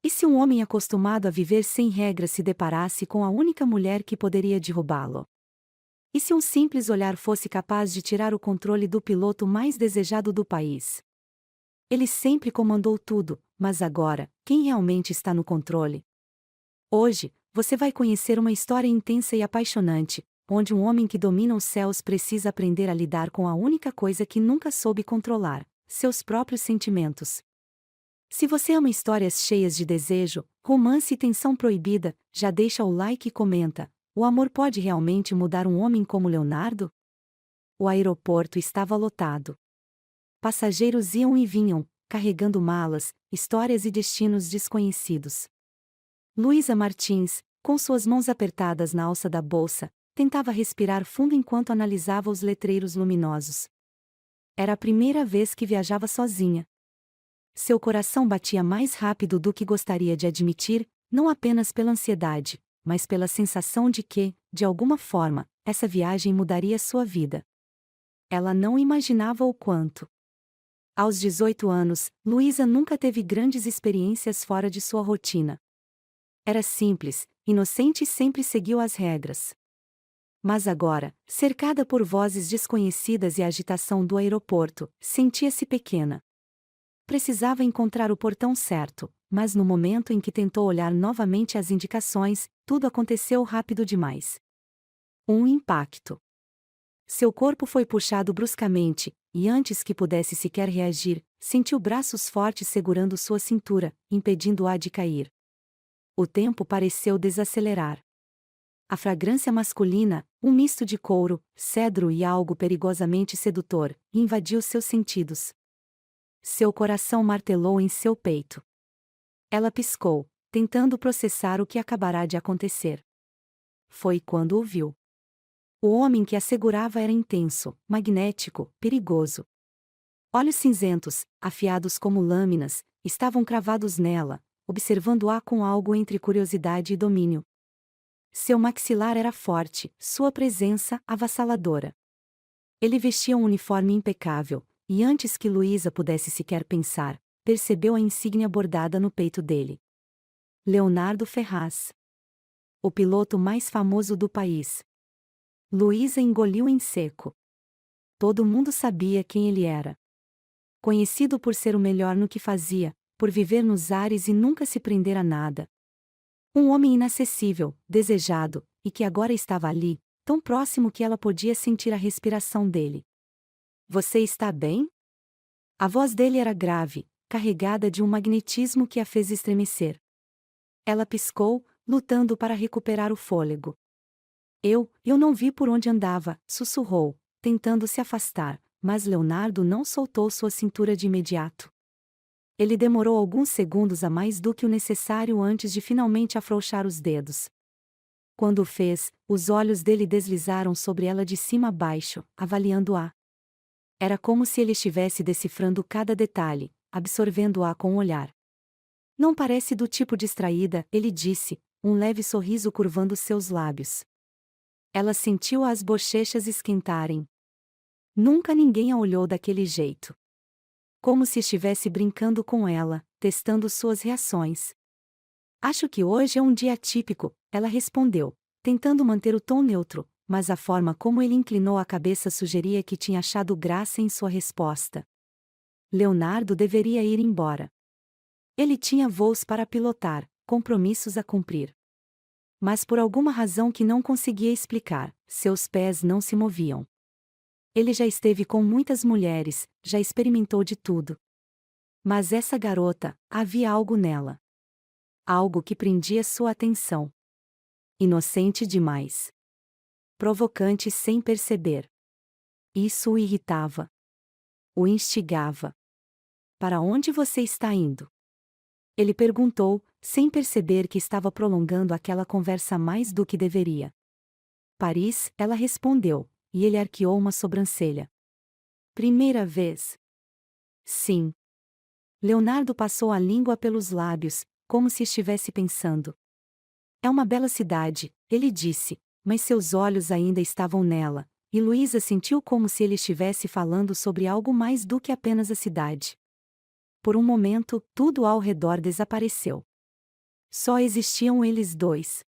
E se um homem acostumado a viver sem regras se deparasse com a única mulher que poderia derrubá-lo? E se um simples olhar fosse capaz de tirar o controle do piloto mais desejado do país? Ele sempre comandou tudo, mas agora, quem realmente está no controle? Hoje, você vai conhecer uma história intensa e apaixonante, onde um homem que domina os céus precisa aprender a lidar com a única coisa que nunca soube controlar: seus próprios sentimentos. Se você ama histórias cheias de desejo, romance e tensão proibida, já deixa o like e comenta: o amor pode realmente mudar um homem como Leonardo? O aeroporto estava lotado. Passageiros iam e vinham, carregando malas, histórias e destinos desconhecidos. Luísa Martins, com suas mãos apertadas na alça da bolsa, tentava respirar fundo enquanto analisava os letreiros luminosos. Era a primeira vez que viajava sozinha. Seu coração batia mais rápido do que gostaria de admitir, não apenas pela ansiedade, mas pela sensação de que, de alguma forma, essa viagem mudaria sua vida. Ela não imaginava o quanto. Aos 18 anos, Luísa nunca teve grandes experiências fora de sua rotina. Era simples, inocente e sempre seguiu as regras. Mas agora, cercada por vozes desconhecidas e a agitação do aeroporto, sentia-se pequena. Precisava encontrar o portão certo, mas no momento em que tentou olhar novamente as indicações, tudo aconteceu rápido demais. Um impacto. Seu corpo foi puxado bruscamente, e antes que pudesse sequer reagir, sentiu braços fortes segurando sua cintura, impedindo-a de cair. O tempo pareceu desacelerar. A fragrância masculina, um misto de couro, cedro e algo perigosamente sedutor, invadiu seus sentidos. Seu coração martelou em seu peito. Ela piscou, tentando processar o que acabará de acontecer. Foi quando o viu. O homem que a segurava era intenso, magnético, perigoso. Olhos cinzentos, afiados como lâminas, estavam cravados nela, observando-a com algo entre curiosidade e domínio. Seu maxilar era forte, sua presença avassaladora. Ele vestia um uniforme impecável, e antes que Luísa pudesse sequer pensar, percebeu a insígnia bordada no peito dele. Leonardo Ferraz. O piloto mais famoso do país. Luísa engoliu em seco. Todo mundo sabia quem ele era. Conhecido por ser o melhor no que fazia, por viver nos ares e nunca se prender a nada. Um homem inacessível, desejado, e que agora estava ali, tão próximo que ela podia sentir a respiração dele. Você está bem? A voz dele era grave, carregada de um magnetismo que a fez estremecer. Ela piscou, lutando para recuperar o fôlego. Eu não vi por onde andava, sussurrou, tentando se afastar, mas Leonardo não soltou sua cintura de imediato. Ele demorou alguns segundos a mais do que o necessário antes de finalmente afrouxar os dedos. Quando o fez, os olhos dele deslizaram sobre ela de cima a baixo, avaliando-a. Era como se ele estivesse decifrando cada detalhe, absorvendo-a com o olhar. Não parece do tipo distraída, ele disse, um leve sorriso curvando seus lábios. Ela sentiu as bochechas esquentarem. Nunca ninguém a olhou daquele jeito. Como se estivesse brincando com ela, testando suas reações. Acho que hoje é um dia típico, ela respondeu, tentando manter o tom neutro, mas a forma como ele inclinou a cabeça sugeria que tinha achado graça em sua resposta. Leonardo deveria ir embora. Ele tinha voos para pilotar, compromissos a cumprir. Mas por alguma razão que não conseguia explicar, seus pés não se moviam. Ele já esteve com muitas mulheres, já experimentou de tudo. Mas essa garota, havia algo nela. Algo que prendia sua atenção. Inocente demais. Provocante sem perceber. Isso o irritava. O instigava. Para onde você está indo? Ele perguntou, sem perceber que estava prolongando aquela conversa mais do que deveria. Paris, ela respondeu, e ele arqueou uma sobrancelha. Primeira vez? Sim. Leonardo passou a língua pelos lábios, como se estivesse pensando. É uma bela cidade, ele disse, mas seus olhos ainda estavam nela, e Luísa sentiu como se ele estivesse falando sobre algo mais do que apenas a cidade. Por um momento, tudo ao redor desapareceu. Só existiam eles dois.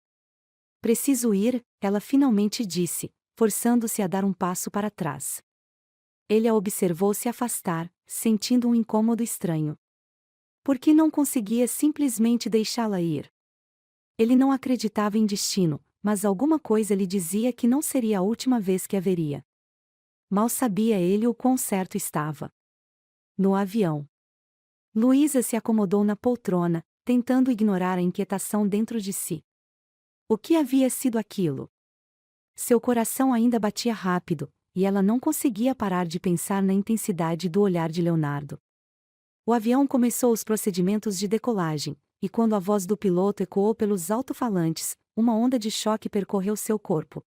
Preciso ir, ela finalmente disse, forçando-se a dar um passo para trás. Ele a observou se afastar, sentindo um incômodo estranho. Por que não conseguia simplesmente deixá-la ir? Ele não acreditava em destino, mas alguma coisa lhe dizia que não seria a última vez que a veria. Mal sabia ele o quão certo estava. No avião. Luísa se acomodou na poltrona, tentando ignorar a inquietação dentro de si. O que havia sido aquilo? Seu coração ainda batia rápido, e ela não conseguia parar de pensar na intensidade do olhar de Leonardo. O avião começou os procedimentos de decolagem, e quando a voz do piloto ecoou pelos alto-falantes, uma onda de choque percorreu seu corpo.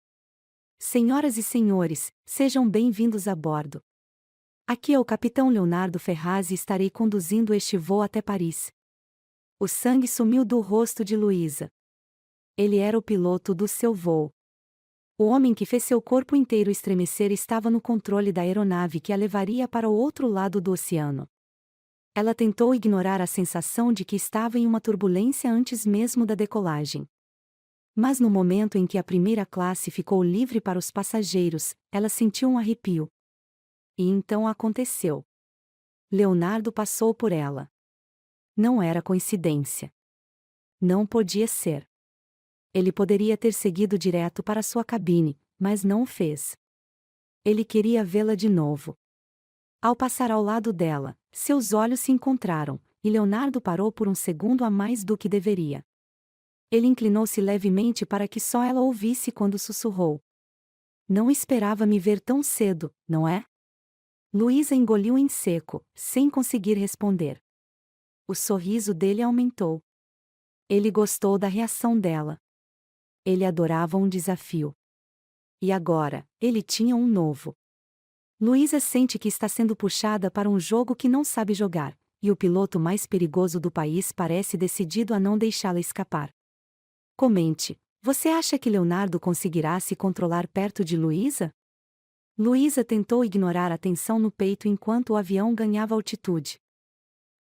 Senhoras e senhores, sejam bem-vindos a bordo. Aqui é o capitão Leonardo Ferraz e estarei conduzindo este voo até Paris. O sangue sumiu do rosto de Luísa. Ele era o piloto do seu voo. O homem que fez seu corpo inteiro estremecer estava no controle da aeronave que a levaria para o outro lado do oceano. Ela tentou ignorar a sensação de que estava em uma turbulência antes mesmo da decolagem. Mas no momento em que a primeira classe ficou livre para os passageiros, ela sentiu um arrepio. E então aconteceu. Leonardo passou por ela. Não era coincidência. Não podia ser. Ele poderia ter seguido direto para sua cabine, mas não o fez. Ele queria vê-la de novo. Ao passar ao lado dela, seus olhos se encontraram, e Leonardo parou por um segundo a mais do que deveria. Ele inclinou-se levemente para que só ela ouvisse quando sussurrou. Não esperava me ver tão cedo, não é? Luísa engoliu em seco, sem conseguir responder. O sorriso dele aumentou. Ele gostou da reação dela. Ele adorava um desafio. E agora, ele tinha um novo. Luísa sente que está sendo puxada para um jogo que não sabe jogar, e o piloto mais perigoso do país parece decidido a não deixá-la escapar. Comente, você acha que Leonardo conseguirá se controlar perto de Luísa? Luísa tentou ignorar a tensão no peito enquanto o avião ganhava altitude.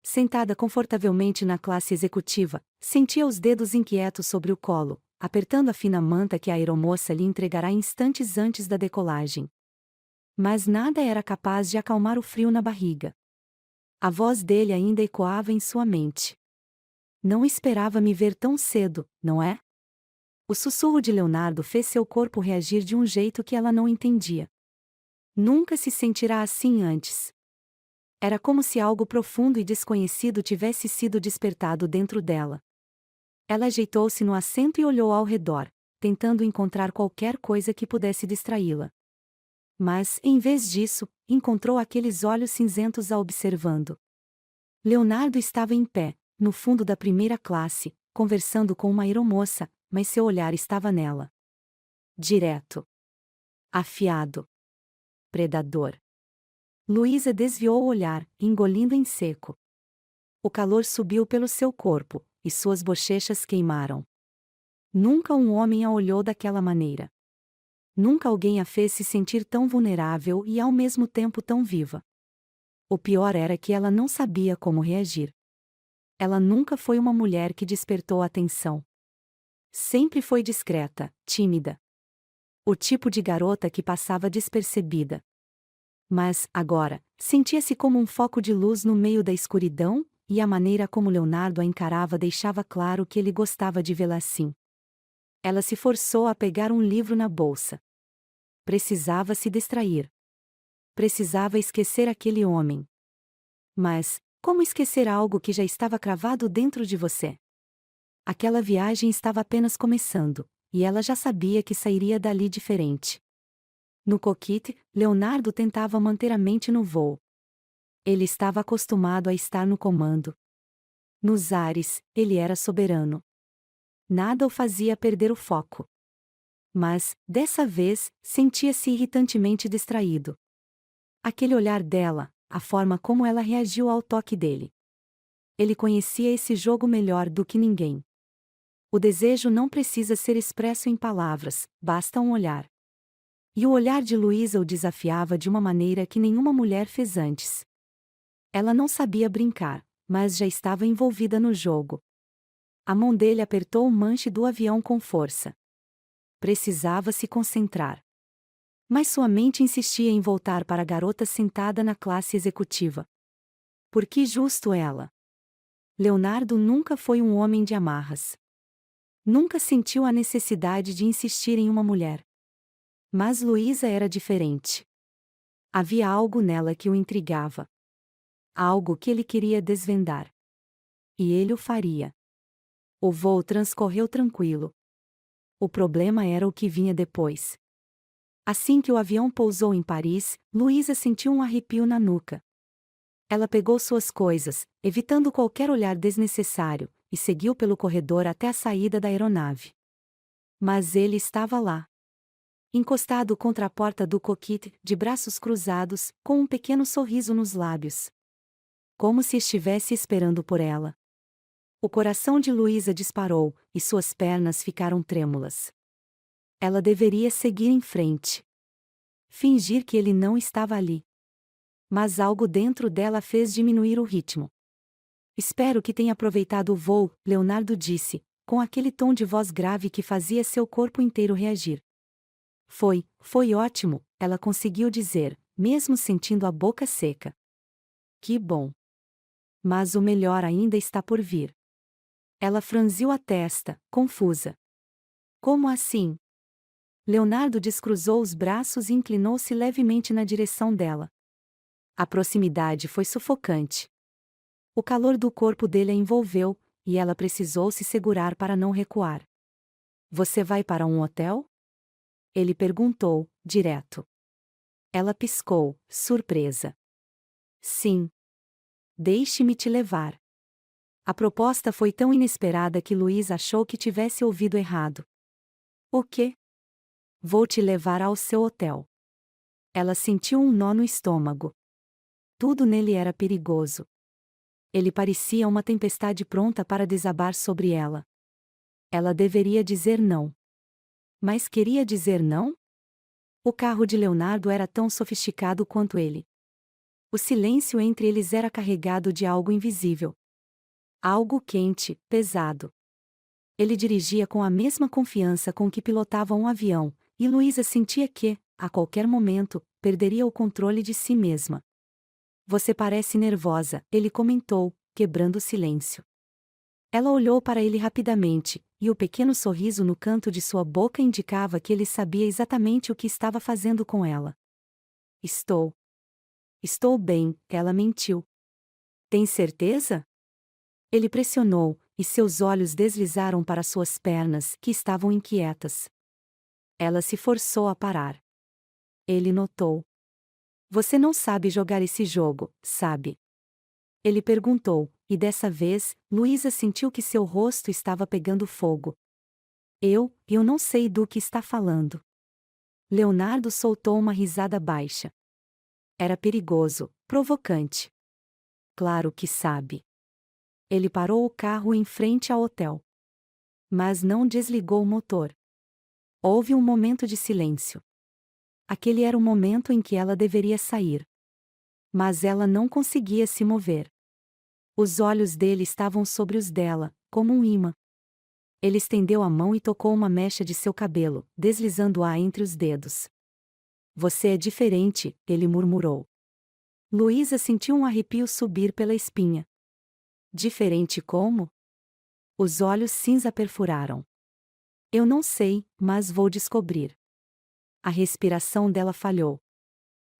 Sentada confortavelmente na classe executiva, sentia os dedos inquietos sobre o colo, apertando a fina manta que a aeromoça lhe entregará instantes antes da decolagem. Mas nada era capaz de acalmar o frio na barriga. A voz dele ainda ecoava em sua mente. Não esperava me ver tão cedo, não é? O sussurro de Leonardo fez seu corpo reagir de um jeito que ela não entendia. Nunca se sentirá assim antes. Era como se algo profundo e desconhecido tivesse sido despertado dentro dela. Ela ajeitou-se no assento e olhou ao redor, tentando encontrar qualquer coisa que pudesse distraí-la. Mas, em vez disso, encontrou aqueles olhos cinzentos a observando. Leonardo estava em pé, no fundo da primeira classe, conversando com uma aeromoça, mas seu olhar estava nela. Direto. Afiado. Predador. Luísa desviou o olhar, engolindo em seco. O calor subiu pelo seu corpo, e suas bochechas queimaram. Nunca um homem a olhou daquela maneira. Nunca alguém a fez se sentir tão vulnerável e ao mesmo tempo tão viva. O pior era que ela não sabia como reagir. Ela nunca foi uma mulher que despertou atenção. Sempre foi discreta, tímida. O tipo de garota que passava despercebida. Mas, agora, sentia-se como um foco de luz no meio da escuridão, e a maneira como Leonardo a encarava deixava claro que ele gostava de vê-la assim. Ela se forçou a pegar um livro na bolsa. Precisava se distrair. Precisava esquecer aquele homem. Mas, como esquecer algo que já estava cravado dentro de você? Aquela viagem estava apenas começando, e ela já sabia que sairia dali diferente. No cockpit, Leonardo tentava manter a mente no voo. Ele estava acostumado a estar no comando. Nos ares, ele era soberano. Nada o fazia perder o foco. Mas, dessa vez, sentia-se irritantemente distraído. Aquele olhar dela, a forma como ela reagiu ao toque dele. Ele conhecia esse jogo melhor do que ninguém. O desejo não precisa ser expresso em palavras, basta um olhar. E o olhar de Luísa o desafiava de uma maneira que nenhuma mulher fez antes. Ela não sabia brincar, mas já estava envolvida no jogo. A mão dele apertou o manche do avião com força. Precisava se concentrar. Mas sua mente insistia em voltar para a garota sentada na classe executiva. Por que justo ela? Leonardo nunca foi um homem de amarras. Nunca sentiu a necessidade de insistir em uma mulher. Mas Luísa era diferente. Havia algo nela que o intrigava. Algo que ele queria desvendar. E ele o faria. O voo transcorreu tranquilo. O problema era o que vinha depois. Assim que o avião pousou em Paris, Luísa sentiu um arrepio na nuca. Ela pegou suas coisas, evitando qualquer olhar desnecessário, e seguiu pelo corredor até a saída da aeronave. Mas ele estava lá. Encostado contra a porta do cockpit, de braços cruzados, com um pequeno sorriso nos lábios. Como se estivesse esperando por ela. O coração de Luísa disparou, e suas pernas ficaram trêmulas. Ela deveria seguir em frente. Fingir que ele não estava ali. Mas algo dentro dela fez diminuir o ritmo. Espero que tenha aproveitado o voo, Leonardo disse, com aquele tom de voz grave que fazia seu corpo inteiro reagir. Foi ótimo, ela conseguiu dizer, mesmo sentindo a boca seca. Que bom. Mas o melhor ainda está por vir. Ela franziu a testa, confusa. Como assim? Leonardo descruzou os braços e inclinou-se levemente na direção dela. A proximidade foi sufocante. O calor do corpo dele a envolveu, e ela precisou se segurar para não recuar. Você vai para um hotel? Ele perguntou, direto. Ela piscou, surpresa. Sim. Deixe-me te levar. A proposta foi tão inesperada que Luís achou que tivesse ouvido errado. O quê? Vou te levar ao seu hotel. Ela sentiu um nó no estômago. Tudo nele era perigoso. Ele parecia uma tempestade pronta para desabar sobre ela. Ela deveria dizer não. Mas queria dizer não? O carro de Leonardo era tão sofisticado quanto ele. O silêncio entre eles era carregado de algo invisível. Algo quente, pesado. Ele dirigia com a mesma confiança com que pilotava um avião, e Luísa sentia que, a qualquer momento, perderia o controle de si mesma. Você parece nervosa, ele comentou, quebrando o silêncio. Ela olhou para ele rapidamente, e o pequeno sorriso no canto de sua boca indicava que ele sabia exatamente o que estava fazendo com ela. Estou bem, ela mentiu. Tem certeza? Ele pressionou, e seus olhos deslizaram para suas pernas, que estavam inquietas. Ela se forçou a parar. Ele notou. Você não sabe jogar esse jogo, sabe? Ele perguntou, e dessa vez, Luísa sentiu que seu rosto estava pegando fogo. Eu não sei do que está falando. Leonardo soltou uma risada baixa. Era perigoso, provocante. Claro que sabe. Ele parou o carro em frente ao hotel. Mas não desligou o motor. Houve um momento de silêncio. Aquele era o momento em que ela deveria sair. Mas ela não conseguia se mover. Os olhos dele estavam sobre os dela, como um imã. Ele estendeu a mão e tocou uma mecha de seu cabelo, deslizando-a entre os dedos. Você é diferente, ele murmurou. Luísa sentiu um arrepio subir pela espinha. Diferente como? Os olhos cinza perfuraram. Eu não sei, mas vou descobrir. A respiração dela falhou.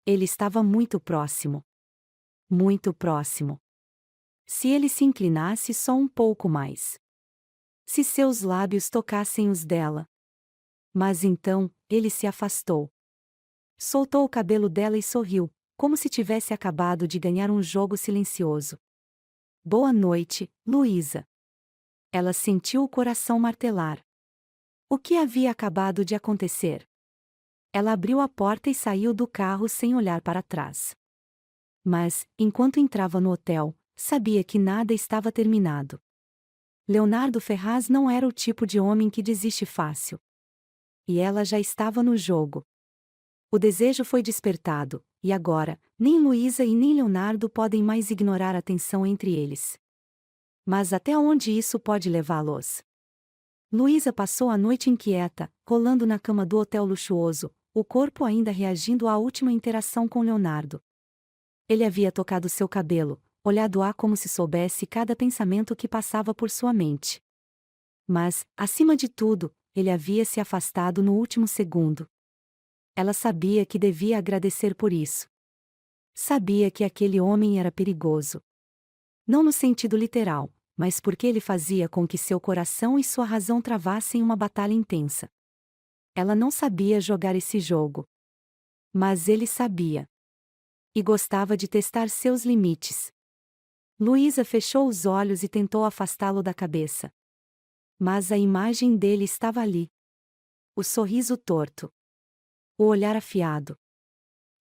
Ele estava muito próximo. Muito próximo. Se ele se inclinasse só um pouco mais. Se seus lábios tocassem os dela. Mas então, ele se afastou. Soltou o cabelo dela e sorriu, como se tivesse acabado de ganhar um jogo silencioso. Boa noite, Luísa. Ela sentiu o coração martelar. O que havia acabado de acontecer? Ela abriu a porta e saiu do carro sem olhar para trás. Mas, enquanto entrava no hotel, sabia que nada estava terminado. Leonardo Ferraz não era o tipo de homem que desiste fácil. E ela já estava no jogo. O desejo foi despertado, e agora, nem Luísa e nem Leonardo podem mais ignorar a tensão entre eles. Mas até onde isso pode levá-los? Luísa passou a noite inquieta, rolando na cama do hotel luxuoso, o corpo ainda reagindo à última interação com Leonardo. Ele havia tocado seu cabelo, olhado-a como se soubesse cada pensamento que passava por sua mente. Mas, acima de tudo, ele havia se afastado no último segundo. Ela sabia que devia agradecer por isso. Sabia que aquele homem era perigoso. Não no sentido literal, mas porque ele fazia com que seu coração e sua razão travassem uma batalha intensa. Ela não sabia jogar esse jogo. Mas ele sabia. E gostava de testar seus limites. Luísa fechou os olhos e tentou afastá-lo da cabeça. Mas a imagem dele estava ali. O sorriso torto. O olhar afiado.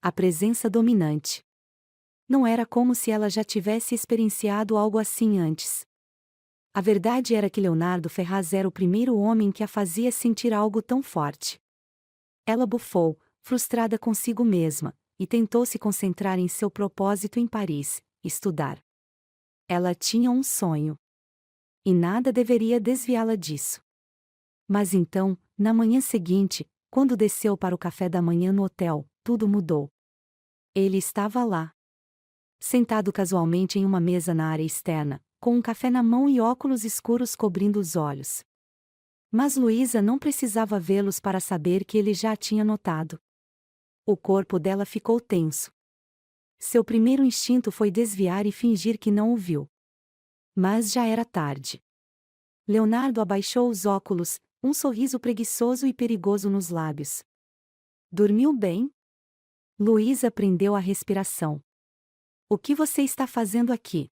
A presença dominante. Não era como se ela já tivesse experienciado algo assim antes. A verdade era que Leonardo Ferraz era o primeiro homem que a fazia sentir algo tão forte. Ela bufou, frustrada consigo mesma, e tentou se concentrar em seu propósito em Paris, estudar. Ela tinha um sonho. E nada deveria desviá-la disso. Mas então, na manhã seguinte, quando desceu para o café da manhã no hotel, tudo mudou. Ele estava lá. Sentado casualmente em uma mesa na área externa, com um café na mão e óculos escuros cobrindo os olhos. Mas Luísa não precisava vê-los para saber que ele já tinha notado. O corpo dela ficou tenso. Seu primeiro instinto foi desviar e fingir que não o viu. Mas já era tarde. Leonardo abaixou os óculos, um sorriso preguiçoso e perigoso nos lábios. Dormiu bem? Luísa prendeu a respiração. O que você está fazendo aqui?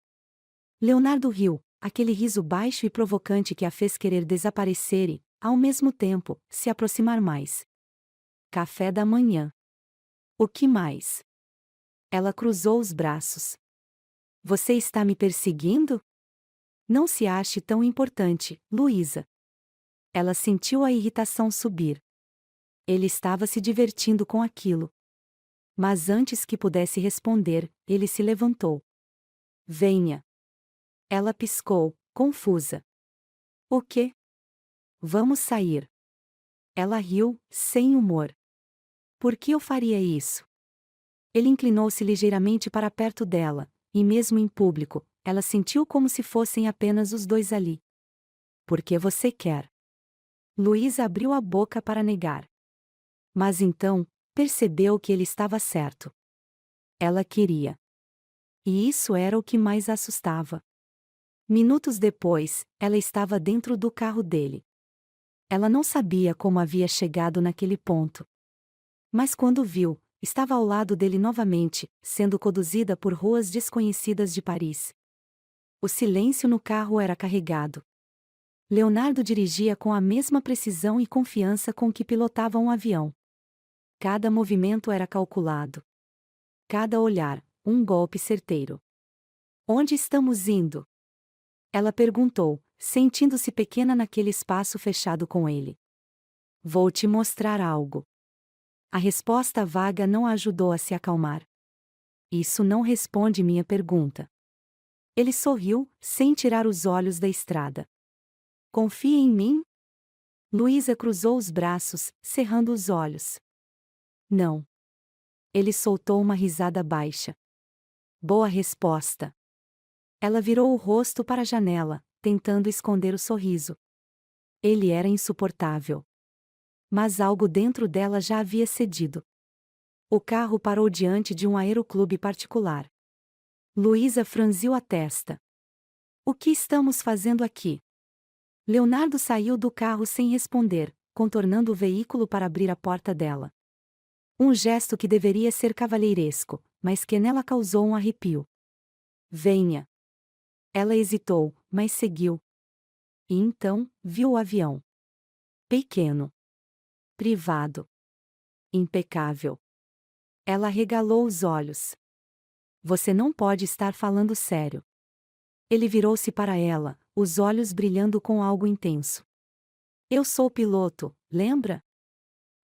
Leonardo riu, aquele riso baixo e provocante que a fez querer desaparecer e, ao mesmo tempo, se aproximar mais. Café da manhã. O que mais? Ela cruzou os braços. Você está me perseguindo? Não se ache tão importante, Luísa. Ela sentiu a irritação subir. Ele estava se divertindo com aquilo. Mas antes que pudesse responder, ele se levantou. Venha. Ela piscou, confusa. O quê? Vamos sair. Ela riu, sem humor. Por que eu faria isso? Ele inclinou-se ligeiramente para perto dela, e mesmo em público, ela sentiu como se fossem apenas os dois ali. Por que você quer? Luísa abriu a boca para negar. Mas então, percebeu que ele estava certo. Ela queria. E isso era o que mais a assustava. Minutos depois, ela estava dentro do carro dele. Ela não sabia como havia chegado naquele ponto. Mas quando viu, estava ao lado dele novamente, sendo conduzida por ruas desconhecidas de Paris. O silêncio no carro era carregado. Leonardo dirigia com a mesma precisão e confiança com que pilotava um avião. Cada movimento era calculado. Cada olhar, um golpe certeiro. Onde estamos indo? Ela perguntou, sentindo-se pequena naquele espaço fechado com ele. Vou te mostrar algo. A resposta vaga não a ajudou a se acalmar. Isso não responde minha pergunta. Ele sorriu, sem tirar os olhos da estrada. Confia em mim? Luísa cruzou os braços, cerrando os olhos. Não. Ele soltou uma risada baixa. Boa resposta. Ela virou o rosto para a janela, tentando esconder o sorriso. Ele era insuportável. Mas algo dentro dela já havia cedido. O carro parou diante de um aeroclube particular. Luísa franziu a testa. O que estamos fazendo aqui? Leonardo saiu do carro sem responder, contornando o veículo para abrir a porta dela. Um gesto que deveria ser cavalheiresco, mas que nela causou um arrepio. Venha. Ela hesitou, mas seguiu. E então, viu o avião. Pequeno. Privado. Impecável. Ela arregalou os olhos. Você não pode estar falando sério. Ele virou-se para ela, os olhos brilhando com algo intenso. Eu sou o piloto, lembra?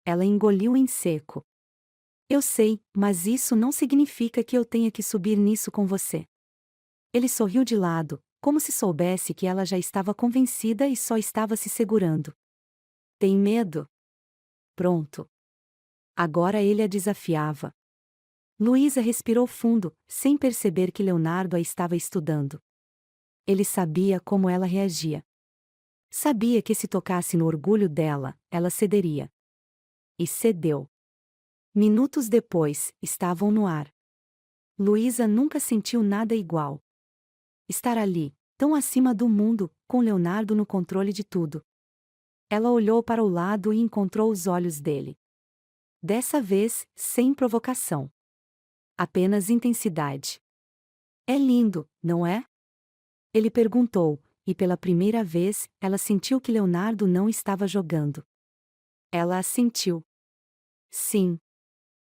Ela engoliu em seco. Eu sei, mas isso não significa que eu tenha que subir nisso com você. Ele sorriu de lado, como se soubesse que ela já estava convencida e só estava se segurando. Tem medo? Pronto. Agora ele a desafiava. Luísa respirou fundo, sem perceber que Leonardo a estava estudando. Ele sabia como ela reagia. Sabia que se tocasse no orgulho dela, ela cederia. E cedeu. Minutos depois, estavam no ar. Luísa nunca sentiu nada igual. Estar ali, tão acima do mundo, com Leonardo no controle de tudo. Ela olhou para o lado e encontrou os olhos dele. Dessa vez, sem provocação. Apenas intensidade. É lindo, não é? Ele perguntou, e pela primeira vez, ela sentiu que Leonardo não estava jogando. Ela assentiu. Sim.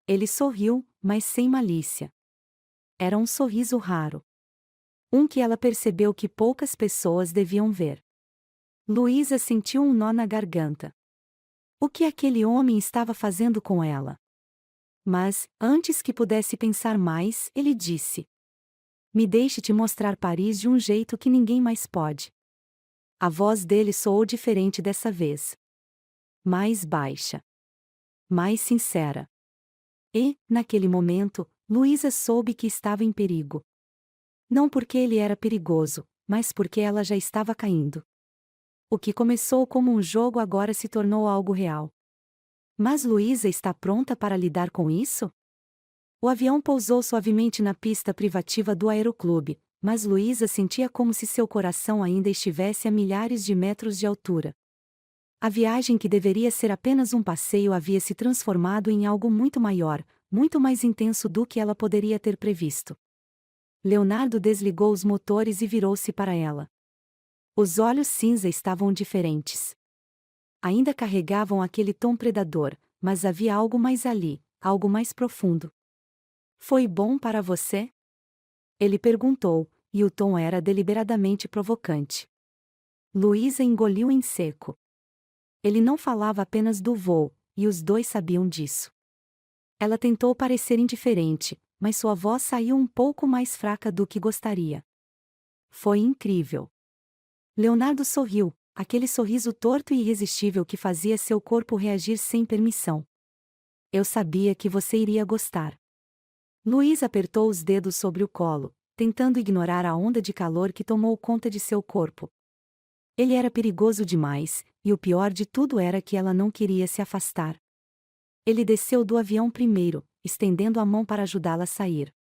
Ele sorriu, mas sem malícia. Era um sorriso raro. Um que ela percebeu que poucas pessoas deviam ver. Luísa sentiu um nó na garganta. O que aquele homem estava fazendo com ela? Mas, antes que pudesse pensar mais, ele disse: Me deixe te mostrar Paris de um jeito que ninguém mais pode. A voz dele soou diferente dessa vez. Mais baixa. Mais sincera. E, naquele momento, Luísa soube que estava em perigo. Não porque ele era perigoso, mas porque ela já estava caindo. O que começou como um jogo agora se tornou algo real. Mas Luísa está pronta para lidar com isso? O avião pousou suavemente na pista privativa do aeroclube, mas Luísa sentia como se seu coração ainda estivesse a milhares de metros de altura. A viagem que deveria ser apenas um passeio havia se transformado em algo muito maior, muito mais intenso do que ela poderia ter previsto. Leonardo desligou os motores e virou-se para ela. Os olhos cinza estavam diferentes. Ainda carregavam aquele tom predador, mas havia algo mais ali, algo mais profundo. Foi bom para você? Ele perguntou, e o tom era deliberadamente provocante. Luísa engoliu em seco. Ele não falava apenas do voo, e os dois sabiam disso. Ela tentou parecer indiferente, mas sua voz saiu um pouco mais fraca do que gostaria. Foi incrível. Leonardo sorriu, aquele sorriso torto e irresistível que fazia seu corpo reagir sem permissão. Eu sabia que você iria gostar. Luísa apertou os dedos sobre o colo, tentando ignorar a onda de calor que tomou conta de seu corpo. Ele era perigoso demais, e o pior de tudo era que ela não queria se afastar. Ele desceu do avião primeiro, estendendo a mão para ajudá-la a sair.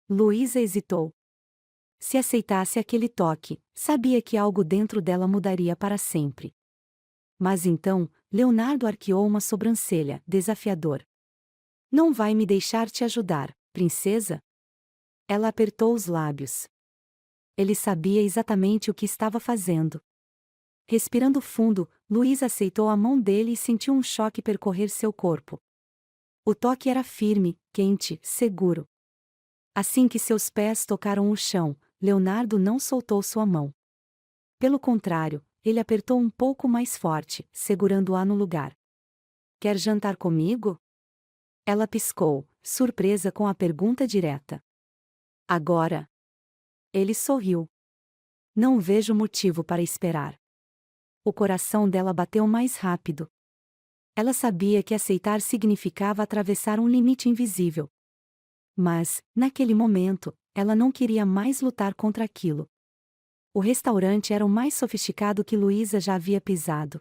Luísa hesitou. Se aceitasse aquele toque, sabia que algo dentro dela mudaria para sempre. Mas então, Leonardo arqueou uma sobrancelha, desafiador. Não vai me deixar te ajudar, princesa? Ela apertou os lábios. Ele sabia exatamente o que estava fazendo. Respirando fundo, Luísa aceitou a mão dele e sentiu um choque percorrer seu corpo. O toque era firme, quente, seguro. Assim que seus pés tocaram o chão, Leonardo não soltou sua mão. Pelo contrário, ele apertou um pouco mais forte, segurando-a no lugar. Quer jantar comigo? Ela piscou, surpresa com a pergunta direta. Agora? Ele sorriu. Não vejo motivo para esperar. O coração dela bateu mais rápido. Ela sabia que aceitar significava atravessar um limite invisível. Mas, naquele momento, ela não queria mais lutar contra aquilo. O restaurante era o mais sofisticado que Luísa já havia pisado.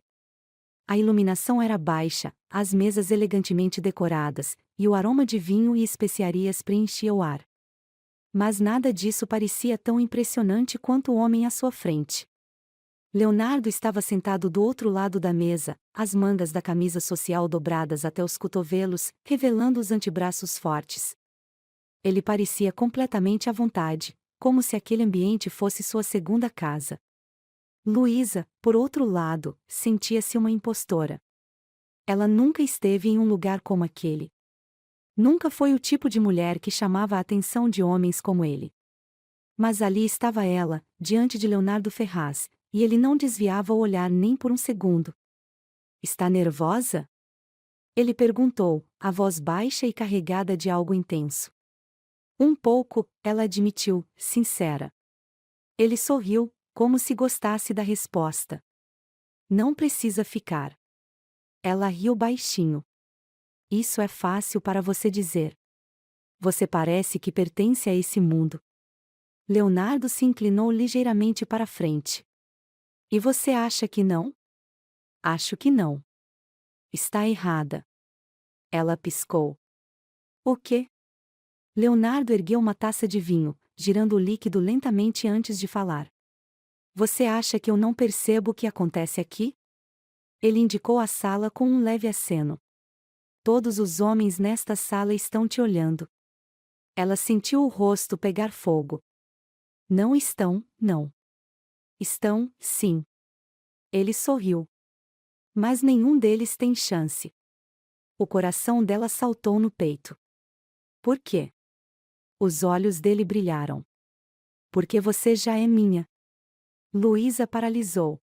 A iluminação era baixa, as mesas elegantemente decoradas, e o aroma de vinho e especiarias preenchia o ar. Mas nada disso parecia tão impressionante quanto o homem à sua frente. Leonardo estava sentado do outro lado da mesa, as mangas da camisa social dobradas até os cotovelos, revelando os antebraços fortes. Ele parecia completamente à vontade, como se aquele ambiente fosse sua segunda casa. Luísa, por outro lado, sentia-se uma impostora. Ela nunca esteve em um lugar como aquele. Nunca foi o tipo de mulher que chamava a atenção de homens como ele. Mas ali estava ela, diante de Leonardo Ferraz, e ele não desviava o olhar nem por um segundo. Está nervosa? Ele perguntou, a voz baixa e carregada de algo intenso. Um pouco, ela admitiu, sincera. Ele sorriu, como se gostasse da resposta. Não precisa ficar. Ela riu baixinho. Isso é fácil para você dizer. Você parece que pertence a esse mundo. Leonardo se inclinou ligeiramente para frente. E você acha que não? Acho que não. Está errada. Ela piscou. O quê? Leonardo ergueu uma taça de vinho, girando o líquido lentamente antes de falar. Você acha que eu não percebo o que acontece aqui? Ele indicou a sala com um leve aceno. Todos os homens nesta sala estão te olhando. Ela sentiu o rosto pegar fogo. Não estão, não. Estão, sim. Ele sorriu. Mas nenhum deles tem chance. O coração dela saltou no peito. Por quê? Os olhos dele brilharam. Porque você já é minha. Luísa paralisou.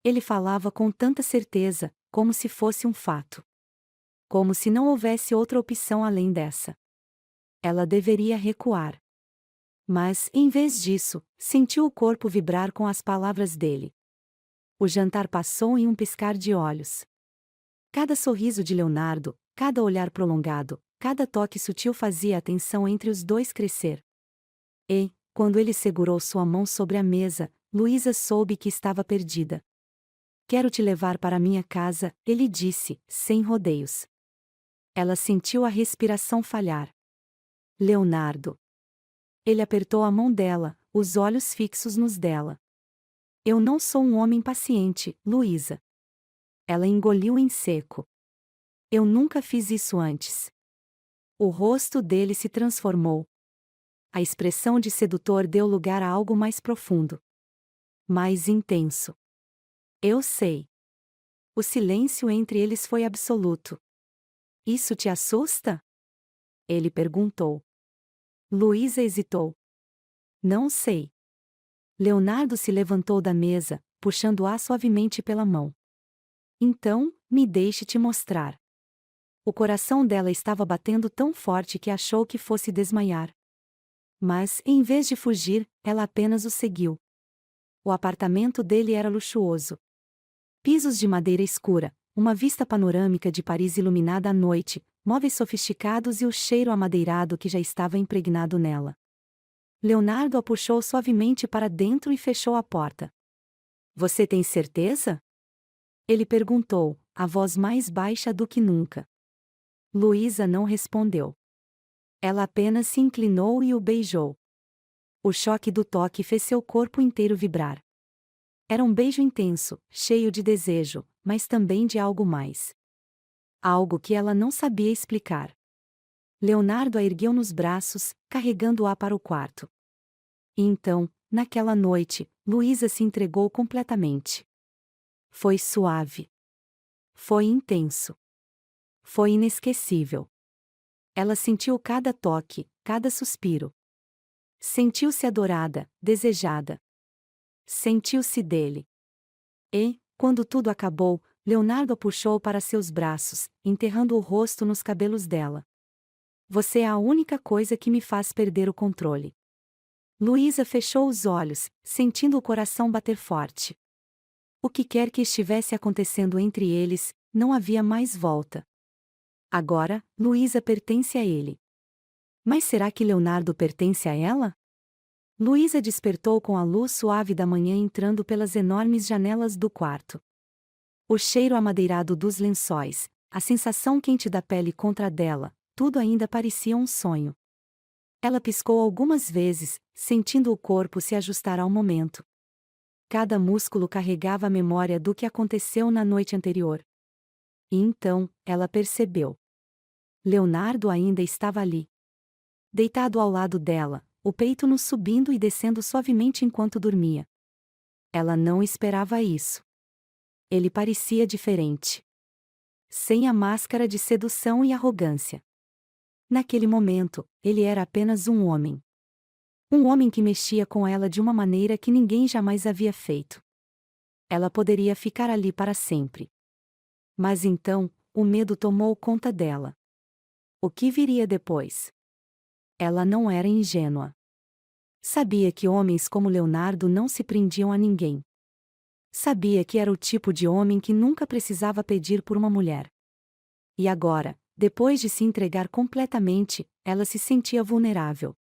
Ele falava com tanta certeza, como se fosse um fato. Como se não houvesse outra opção além dessa. Ela deveria recuar. Mas, em vez disso, sentiu o corpo vibrar com as palavras dele. O jantar passou em um piscar de olhos. Cada sorriso de Leonardo, cada olhar prolongado, cada toque sutil fazia a tensão entre os dois crescer. E, quando ele segurou sua mão sobre a mesa, Luísa soube que estava perdida. Quero te levar para minha casa, ele disse, sem rodeios. Ela sentiu a respiração falhar. Leonardo. Ele apertou a mão dela, os olhos fixos nos dela. Eu não sou um homem paciente, Luísa. Ela engoliu em seco. Eu nunca fiz isso antes. O rosto dele se transformou. A expressão de sedutor deu lugar a algo mais profundo. Mais intenso. Eu sei. O silêncio entre eles foi absoluto. Isso te assusta? Ele perguntou. Luísa hesitou. Não sei. Leonardo se levantou da mesa, puxando-a suavemente pela mão. Então, me deixe te mostrar. O coração dela estava batendo tão forte que achou que fosse desmaiar. Mas, em vez de fugir, ela apenas o seguiu. O apartamento dele era luxuoso. Pisos de madeira escura, uma vista panorâmica de Paris iluminada à noite, móveis sofisticados e o cheiro amadeirado que já estava impregnado nela. Leonardo a puxou suavemente para dentro e fechou a porta. Você tem certeza? Ele perguntou, a voz mais baixa do que nunca. Luísa não respondeu. Ela apenas se inclinou e o beijou. O choque do toque fez seu corpo inteiro vibrar. Era um beijo intenso, cheio de desejo, mas também de algo mais. Algo que ela não sabia explicar. Leonardo a ergueu nos braços, carregando-a para o quarto. E então, naquela noite, Luísa se entregou completamente. Foi suave. Foi intenso. Foi inesquecível. Ela sentiu cada toque, cada suspiro. Sentiu-se adorada, desejada. Sentiu-se dele. E, quando tudo acabou, Leonardo a puxou para seus braços, enterrando o rosto nos cabelos dela. Você é a única coisa que me faz perder o controle. Luísa fechou os olhos, sentindo o coração bater forte. O que quer que estivesse acontecendo entre eles, não havia mais volta. Agora, Luísa pertence a ele. Mas será que Leonardo pertence a ela? Luísa despertou com a luz suave da manhã entrando pelas enormes janelas do quarto. O cheiro amadeirado dos lençóis, a sensação quente da pele contra a dela, tudo ainda parecia um sonho. Ela piscou algumas vezes, sentindo o corpo se ajustar ao momento. Cada músculo carregava a memória do que aconteceu na noite anterior. E então, ela percebeu. Leonardo ainda estava ali. Deitado ao lado dela, o peito nos subindo e descendo suavemente enquanto dormia. Ela não esperava isso. Ele parecia diferente. Sem a máscara de sedução e arrogância. Naquele momento, ele era apenas um homem. Um homem que mexia com ela de uma maneira que ninguém jamais havia feito. Ela poderia ficar ali para sempre. Mas então, o medo tomou conta dela. O que viria depois? Ela não era ingênua. Sabia que homens como Leonardo não se prendiam a ninguém. Sabia que era o tipo de homem que nunca precisava pedir por uma mulher. E agora, depois de se entregar completamente, ela se sentia vulnerável.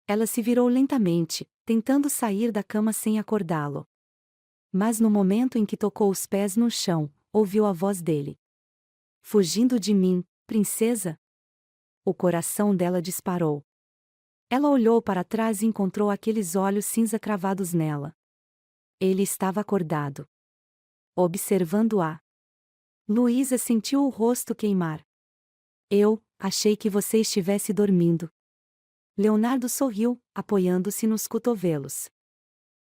Ela se virou lentamente, tentando sair da cama sem acordá-lo. Mas no momento em que tocou os pés no chão, ouviu a voz dele. Fugindo de mim, princesa? O coração dela disparou. Ela olhou para trás e encontrou aqueles olhos cinza cravados nela. Ele estava acordado. Observando-a. Luísa sentiu o rosto queimar. Eu achei que você estivesse dormindo. Leonardo sorriu, apoiando-se nos cotovelos.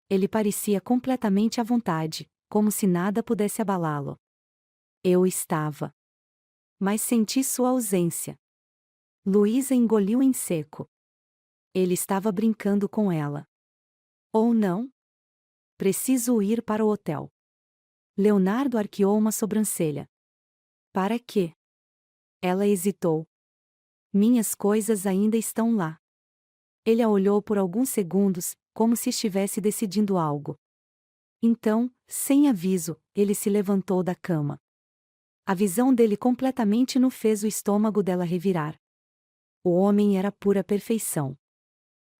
Ele parecia completamente à vontade, como se nada pudesse abalá-lo. Eu estava. Mas senti sua ausência. Luísa engoliu em seco. Ele estava brincando com ela. Ou não? Preciso ir para o hotel. Leonardo arqueou uma sobrancelha. Para quê? Ela hesitou. Minhas coisas ainda estão lá. Ele a olhou por alguns segundos, como se estivesse decidindo algo. Então, sem aviso, ele se levantou da cama. A visão dele completamente nu fez o estômago dela revirar. O homem era pura perfeição.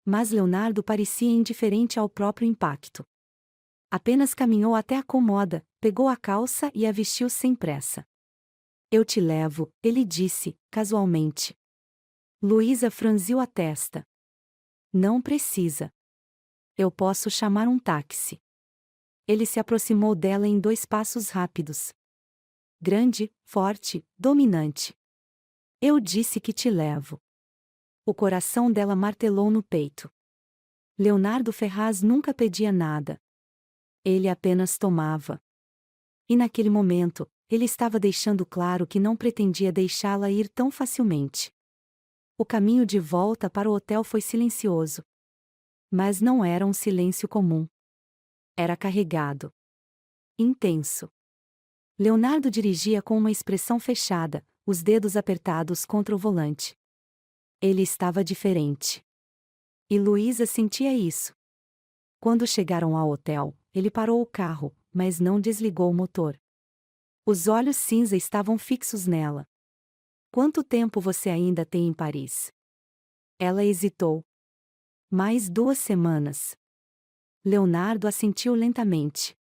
Mas Leonardo parecia indiferente ao próprio impacto. Apenas caminhou até a cômoda, pegou a calça e a vestiu sem pressa. Eu te levo, ele disse, casualmente. Luísa franziu a testa. Não precisa. Eu posso chamar um táxi. Ele se aproximou dela em 2 passos rápidos. Grande, forte, dominante. Eu disse que te levo. O coração dela martelou no peito. Leonardo Ferraz nunca pedia nada. Ele apenas tomava. E naquele momento, ele estava deixando claro que não pretendia deixá-la ir tão facilmente. O caminho de volta para o hotel foi silencioso. Mas não era um silêncio comum. Era carregado. Intenso. Leonardo dirigia com uma expressão fechada, os dedos apertados contra o volante. Ele estava diferente. E Luísa sentia isso. Quando chegaram ao hotel, ele parou o carro, mas não desligou o motor. Os olhos cinza estavam fixos nela. Quanto tempo você ainda tem em Paris? Ela hesitou. Mais 2 semanas. Leonardo assentiu lentamente.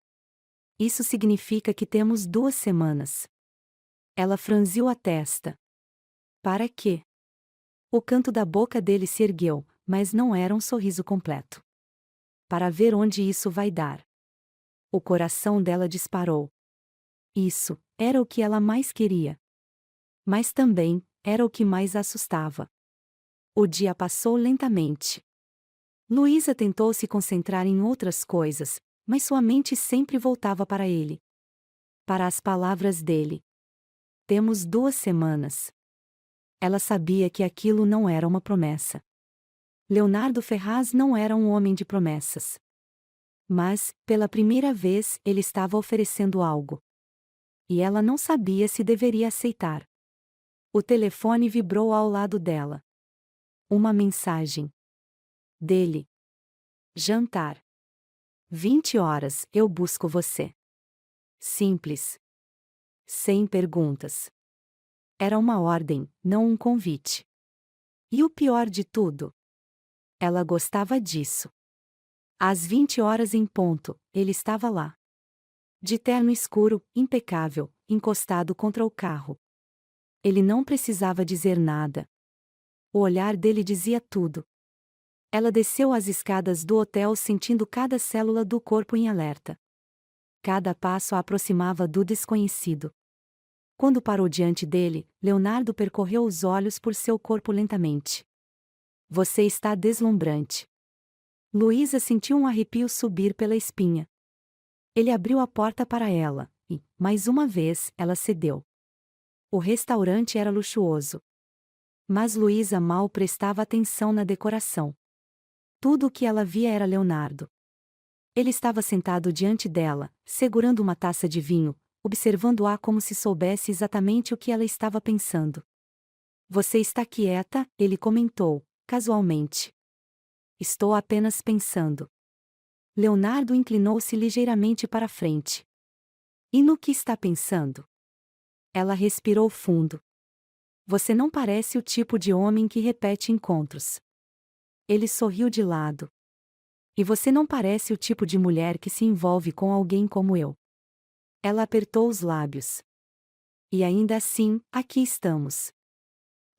Isso significa que temos 2 semanas. Ela franziu a testa. Para quê? O canto da boca dele se ergueu, mas não era um sorriso completo. Para ver onde isso vai dar. O coração dela disparou. Isso era o que ela mais queria. Mas também era o que mais a assustava. O dia passou lentamente. Luísa tentou se concentrar em outras coisas, mas sua mente sempre voltava para ele. Para as palavras dele. Temos 2 semanas. Ela sabia que aquilo não era uma promessa. Leonardo Ferraz não era um homem de promessas. Mas, pela primeira vez, ele estava oferecendo algo. E ela não sabia se deveria aceitar. O telefone vibrou ao lado dela. Uma mensagem. Dele. Jantar. 20 horas, eu busco você. Simples. Sem perguntas. Era uma ordem, não um convite. E o pior de tudo? Ela gostava disso. Às 20 horas em ponto, ele estava lá. De terno escuro, impecável, encostado contra o carro. Ele não precisava dizer nada. O olhar dele dizia tudo. Ela desceu as escadas do hotel sentindo cada célula do corpo em alerta. Cada passo a aproximava do desconhecido. Quando parou diante dele, Leonardo percorreu os olhos por seu corpo lentamente. Você está deslumbrante. Luísa sentiu um arrepio subir pela espinha. Ele abriu a porta para ela, e, mais uma vez, ela cedeu. O restaurante era luxuoso. Mas Luísa mal prestava atenção na decoração. Tudo o que ela via era Leonardo. Ele estava sentado diante dela, segurando uma taça de vinho, observando-a como se soubesse exatamente o que ela estava pensando. Você está quieta, ele comentou, casualmente. Estou apenas pensando. Leonardo inclinou-se ligeiramente para frente. E no que está pensando? Ela respirou fundo. Você não parece o tipo de homem que repete encontros. Ele sorriu de lado. E você não parece o tipo de mulher que se envolve com alguém como eu. Ela apertou os lábios. E ainda assim, aqui estamos.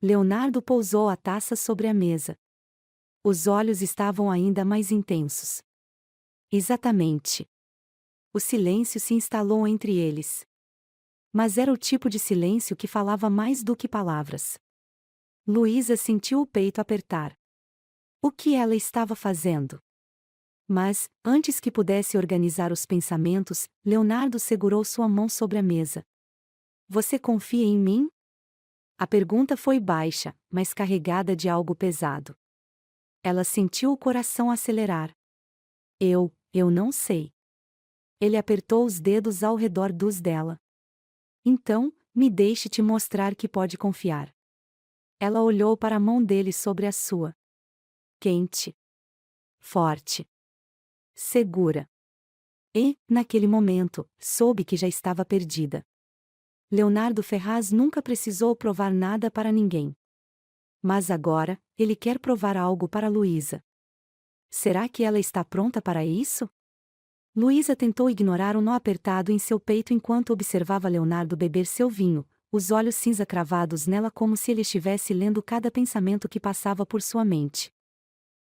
Leonardo pousou a taça sobre a mesa. Os olhos estavam ainda mais intensos. Exatamente. O silêncio se instalou entre eles. Mas era o tipo de silêncio que falava mais do que palavras. Luísa sentiu o peito apertar. O que ela estava fazendo? Mas, antes que pudesse organizar os pensamentos, Leonardo segurou sua mão sobre a mesa. Você confia em mim? A pergunta foi baixa, mas carregada de algo pesado. Ela sentiu o coração acelerar. Eu não sei. Ele apertou os dedos ao redor dos dela. Então, me deixe te mostrar que pode confiar. Ela olhou para a mão dele sobre a sua. Quente. Forte. Segura. E, naquele momento, soube que já estava perdida. Leonardo Ferraz nunca precisou provar nada para ninguém. Mas agora, ele quer provar algo para Luísa. Será que ela está pronta para isso? Luísa tentou ignorar o nó apertado em seu peito enquanto observava Leonardo beber seu vinho, os olhos cinza cravados nela como se ele estivesse lendo cada pensamento que passava por sua mente.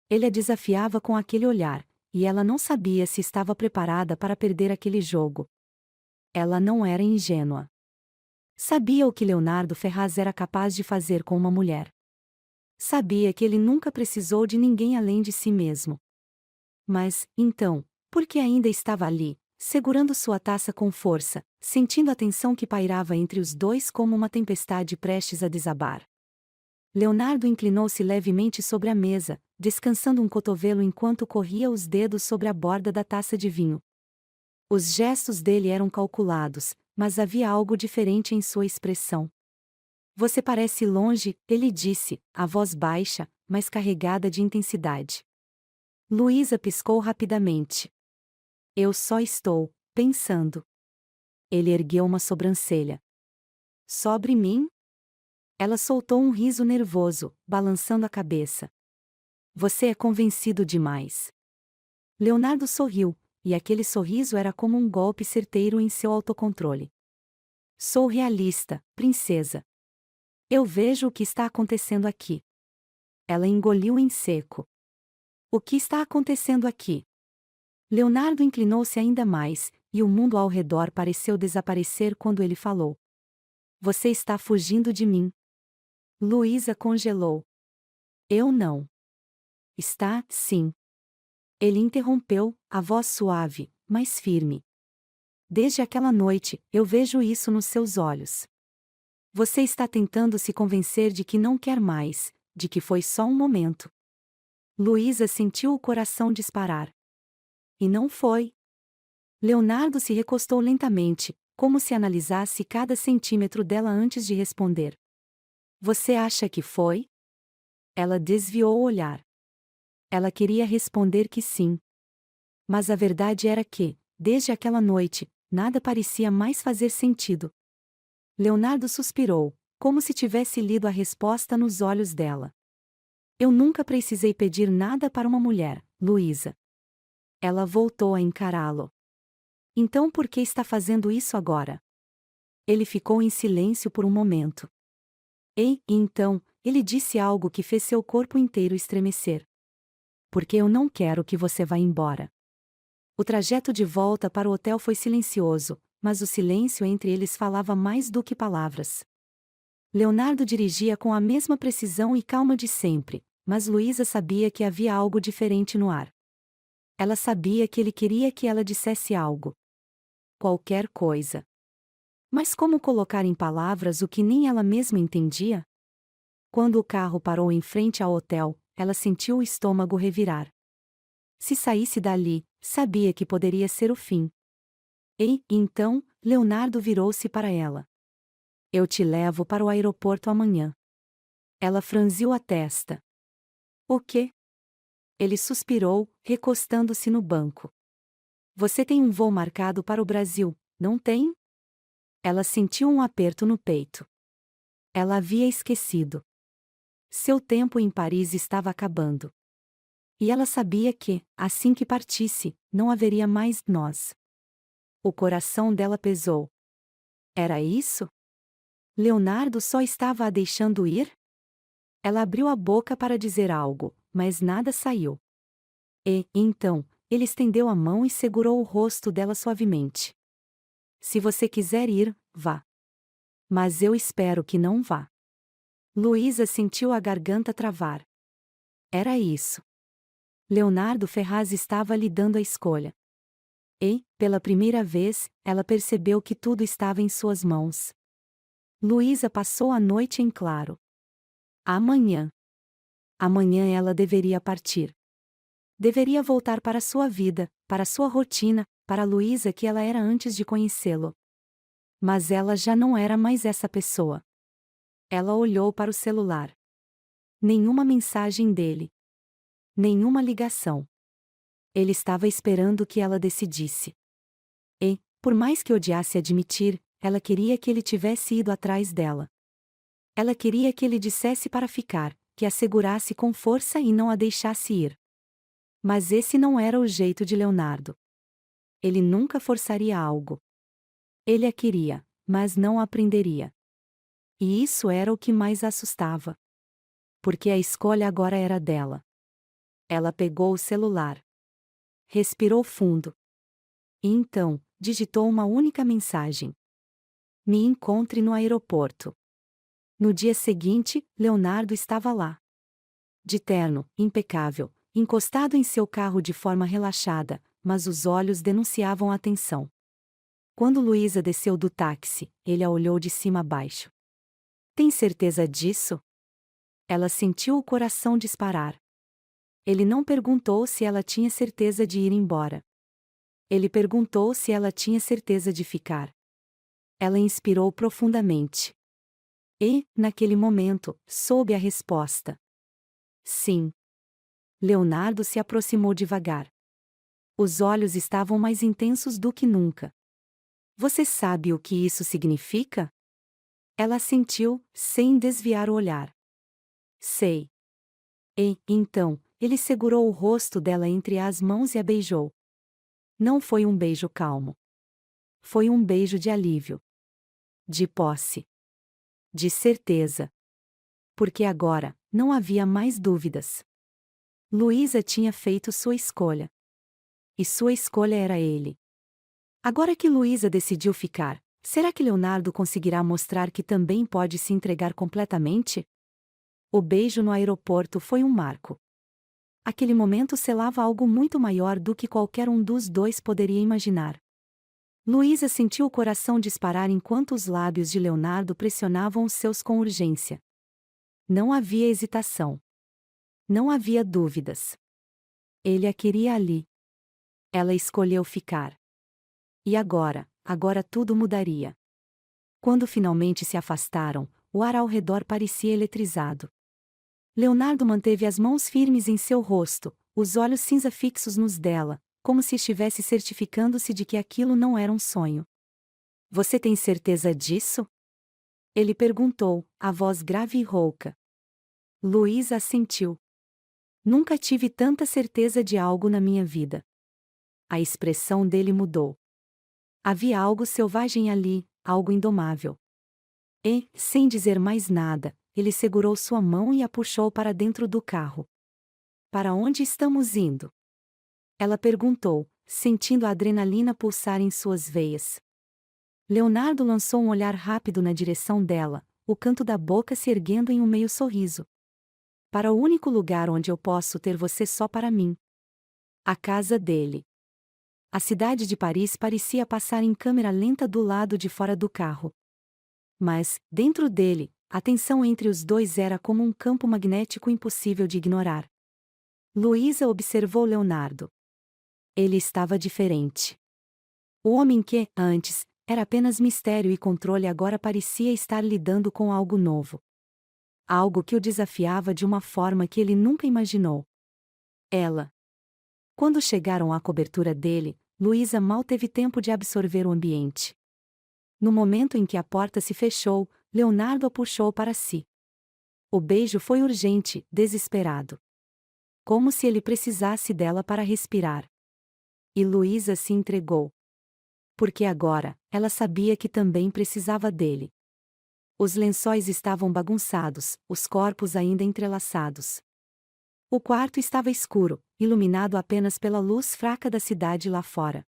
Ele a desafiava com aquele olhar, e ela não sabia se estava preparada para perder aquele jogo. Ela não era ingênua. Sabia o que Leonardo Ferraz era capaz de fazer com uma mulher. Sabia que ele nunca precisou de ninguém além de si mesmo. Mas, então, por que ainda estava ali, segurando sua taça com força, sentindo a tensão que pairava entre os dois como uma tempestade prestes a desabar? Leonardo inclinou-se levemente sobre a mesa, descansando um cotovelo enquanto corria os dedos sobre a borda da taça de vinho. Os gestos dele eram calculados, mas havia algo diferente em sua expressão. Você parece longe, ele disse, a voz baixa, mas carregada de intensidade. Luísa piscou rapidamente. Eu só estou pensando. Ele ergueu uma sobrancelha. Sobre mim? Ela soltou um riso nervoso, balançando a cabeça. Você é convencido demais. Leonardo sorriu, e aquele sorriso era como um golpe certeiro em seu autocontrole. Sou realista, princesa. Eu vejo o que está acontecendo aqui. Ela engoliu em seco. O que está acontecendo aqui? Leonardo inclinou-se ainda mais, e o mundo ao redor pareceu desaparecer quando ele falou. Você está fugindo de mim. Luísa congelou. Eu não. Está, sim. Ele interrompeu, a voz suave, mas firme. Desde aquela noite, eu vejo isso nos seus olhos. Você está tentando se convencer de que não quer mais, de que foi só um momento. Luísa sentiu o coração disparar. E não foi. Leonardo se recostou lentamente, como se analisasse cada centímetro dela antes de responder. Você acha que foi? Ela desviou o olhar. Ela queria responder que sim. Mas a verdade era que, desde aquela noite, nada parecia mais fazer sentido. Leonardo suspirou, como se tivesse lido a resposta nos olhos dela. Eu nunca precisei pedir nada para uma mulher, Luísa. Ela voltou a encará-lo. Então por que está fazendo isso agora? Ele ficou em silêncio por um momento. E então, ele disse algo que fez seu corpo inteiro estremecer. Porque eu não quero que você vá embora. O trajeto de volta para o hotel foi silencioso, mas o silêncio entre eles falava mais do que palavras. Leonardo dirigia com a mesma precisão e calma de sempre, mas Luísa sabia que havia algo diferente no ar. Ela sabia que ele queria que ela dissesse algo. Qualquer coisa. Mas como colocar em palavras o que nem ela mesma entendia? Quando o carro parou em frente ao hotel, ela sentiu o estômago revirar. Se saísse dali, sabia que poderia ser o fim. E, então, Leonardo virou-se para ela. Eu te levo para o aeroporto amanhã. Ela franziu a testa. O quê? Ele suspirou, recostando-se no banco. Você tem um voo marcado para o Brasil, não tem? Ela sentiu um aperto no peito. Ela havia esquecido. Seu tempo em Paris estava acabando. E ela sabia que, assim que partisse, não haveria mais nós. O coração dela pesou. Era isso? Leonardo só estava a deixando ir? Ela abriu a boca para dizer algo, mas nada saiu. E, então, ele estendeu a mão e segurou o rosto dela suavemente. Se você quiser ir, vá. Mas eu espero que não vá. Luísa sentiu a garganta travar. Era isso. Leonardo Ferraz estava lhe dando a escolha. E, pela primeira vez, ela percebeu que tudo estava em suas mãos. Luísa passou a noite em claro. Amanhã. Amanhã ela deveria partir. Deveria voltar para sua vida, para sua rotina, para a Luísa que ela era antes de conhecê-lo. Mas ela já não era mais essa pessoa. Ela olhou para o celular. Nenhuma mensagem dele. Nenhuma ligação. Ele estava esperando que ela decidisse. E, por mais que odiasse admitir, ela queria que ele tivesse ido atrás dela. Ela queria que ele dissesse para ficar, que a segurasse com força e não a deixasse ir. Mas esse não era o jeito de Leonardo. Ele nunca forçaria algo. Ele a queria, mas não a prenderia. E isso era o que mais a assustava. Porque a escolha agora era dela. Ela pegou o celular. Respirou fundo. E então, digitou uma única mensagem. Me encontre no aeroporto. No dia seguinte, Leonardo estava lá. De terno, impecável, encostado em seu carro de forma relaxada, mas os olhos denunciavam a tensão. Quando Luísa desceu do táxi, ele a olhou de cima a baixo. Tem certeza disso? Ela sentiu o coração disparar. Ele não perguntou se ela tinha certeza de ir embora. Ele perguntou se ela tinha certeza de ficar. Ela inspirou profundamente. E, naquele momento, soube a resposta. Sim. Leonardo se aproximou devagar. Os olhos estavam mais intensos do que nunca. Você sabe o que isso significa? Ela assentiu, sem desviar o olhar. Sei. E, então, ele segurou o rosto dela entre as mãos e a beijou. Não foi um beijo calmo. Foi um beijo de alívio. De posse. De certeza. Porque agora, não havia mais dúvidas. Luísa tinha feito sua escolha. E sua escolha era ele. Agora que Luísa decidiu ficar, será que Leonardo conseguirá mostrar que também pode se entregar completamente? O beijo no aeroporto foi um marco. Aquele momento selava algo muito maior do que qualquer um dos dois poderia imaginar. Luísa sentiu o coração disparar enquanto os lábios de Leonardo pressionavam os seus com urgência. Não havia hesitação. Não havia dúvidas. Ele a queria ali. Ela escolheu ficar. E agora tudo mudaria. Quando finalmente se afastaram, o ar ao redor parecia eletrizado. Leonardo manteve as mãos firmes em seu rosto, os olhos cinza fixos nos dela, como se estivesse certificando-se de que aquilo não era um sonho. Você tem certeza disso? Ele perguntou, a voz grave e rouca. Luísa assentiu. Nunca tive tanta certeza de algo na minha vida. A expressão dele mudou. Havia algo selvagem ali, algo indomável. E, sem dizer mais nada, ele segurou sua mão e a puxou para dentro do carro. Para onde estamos indo? Ela perguntou, sentindo a adrenalina pulsar em suas veias. Leonardo lançou um olhar rápido na direção dela, o canto da boca se erguendo em um meio sorriso. Para o único lugar onde eu posso ter você só para mim. A casa dele. A cidade de Paris parecia passar em câmera lenta do lado de fora do carro. Mas, dentro dele, a tensão entre os dois era como um campo magnético impossível de ignorar. Luísa observou Leonardo. Ele estava diferente. O homem que, antes, era apenas mistério e controle agora parecia estar lidando com algo novo. Algo que o desafiava de uma forma que ele nunca imaginou. Ela. Quando chegaram à cobertura dele, Luísa mal teve tempo de absorver o ambiente. No momento em que a porta se fechou, Leonardo a puxou para si. O beijo foi urgente, desesperado. Como se ele precisasse dela para respirar. E Luísa se entregou. Porque agora, ela sabia que também precisava dele. Os lençóis estavam bagunçados, os corpos ainda entrelaçados. O quarto estava escuro, iluminado apenas pela luz fraca da cidade lá fora.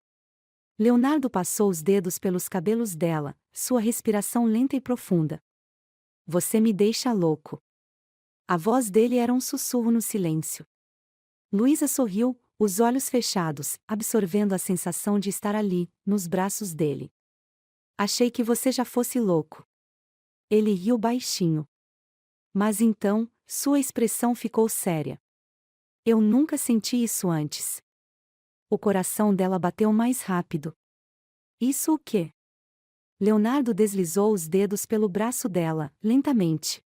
Leonardo passou os dedos pelos cabelos dela, sua respiração lenta e profunda. Você me deixa louco. A voz dele era um sussurro no silêncio. Luísa sorriu, os olhos fechados, absorvendo a sensação de estar ali, nos braços dele. Achei que você já fosse louco. Ele riu baixinho. Mas então, sua expressão ficou séria. Eu nunca senti isso antes. O coração dela bateu mais rápido. Isso o quê? Leonardo deslizou os dedos pelo braço dela, lentamente.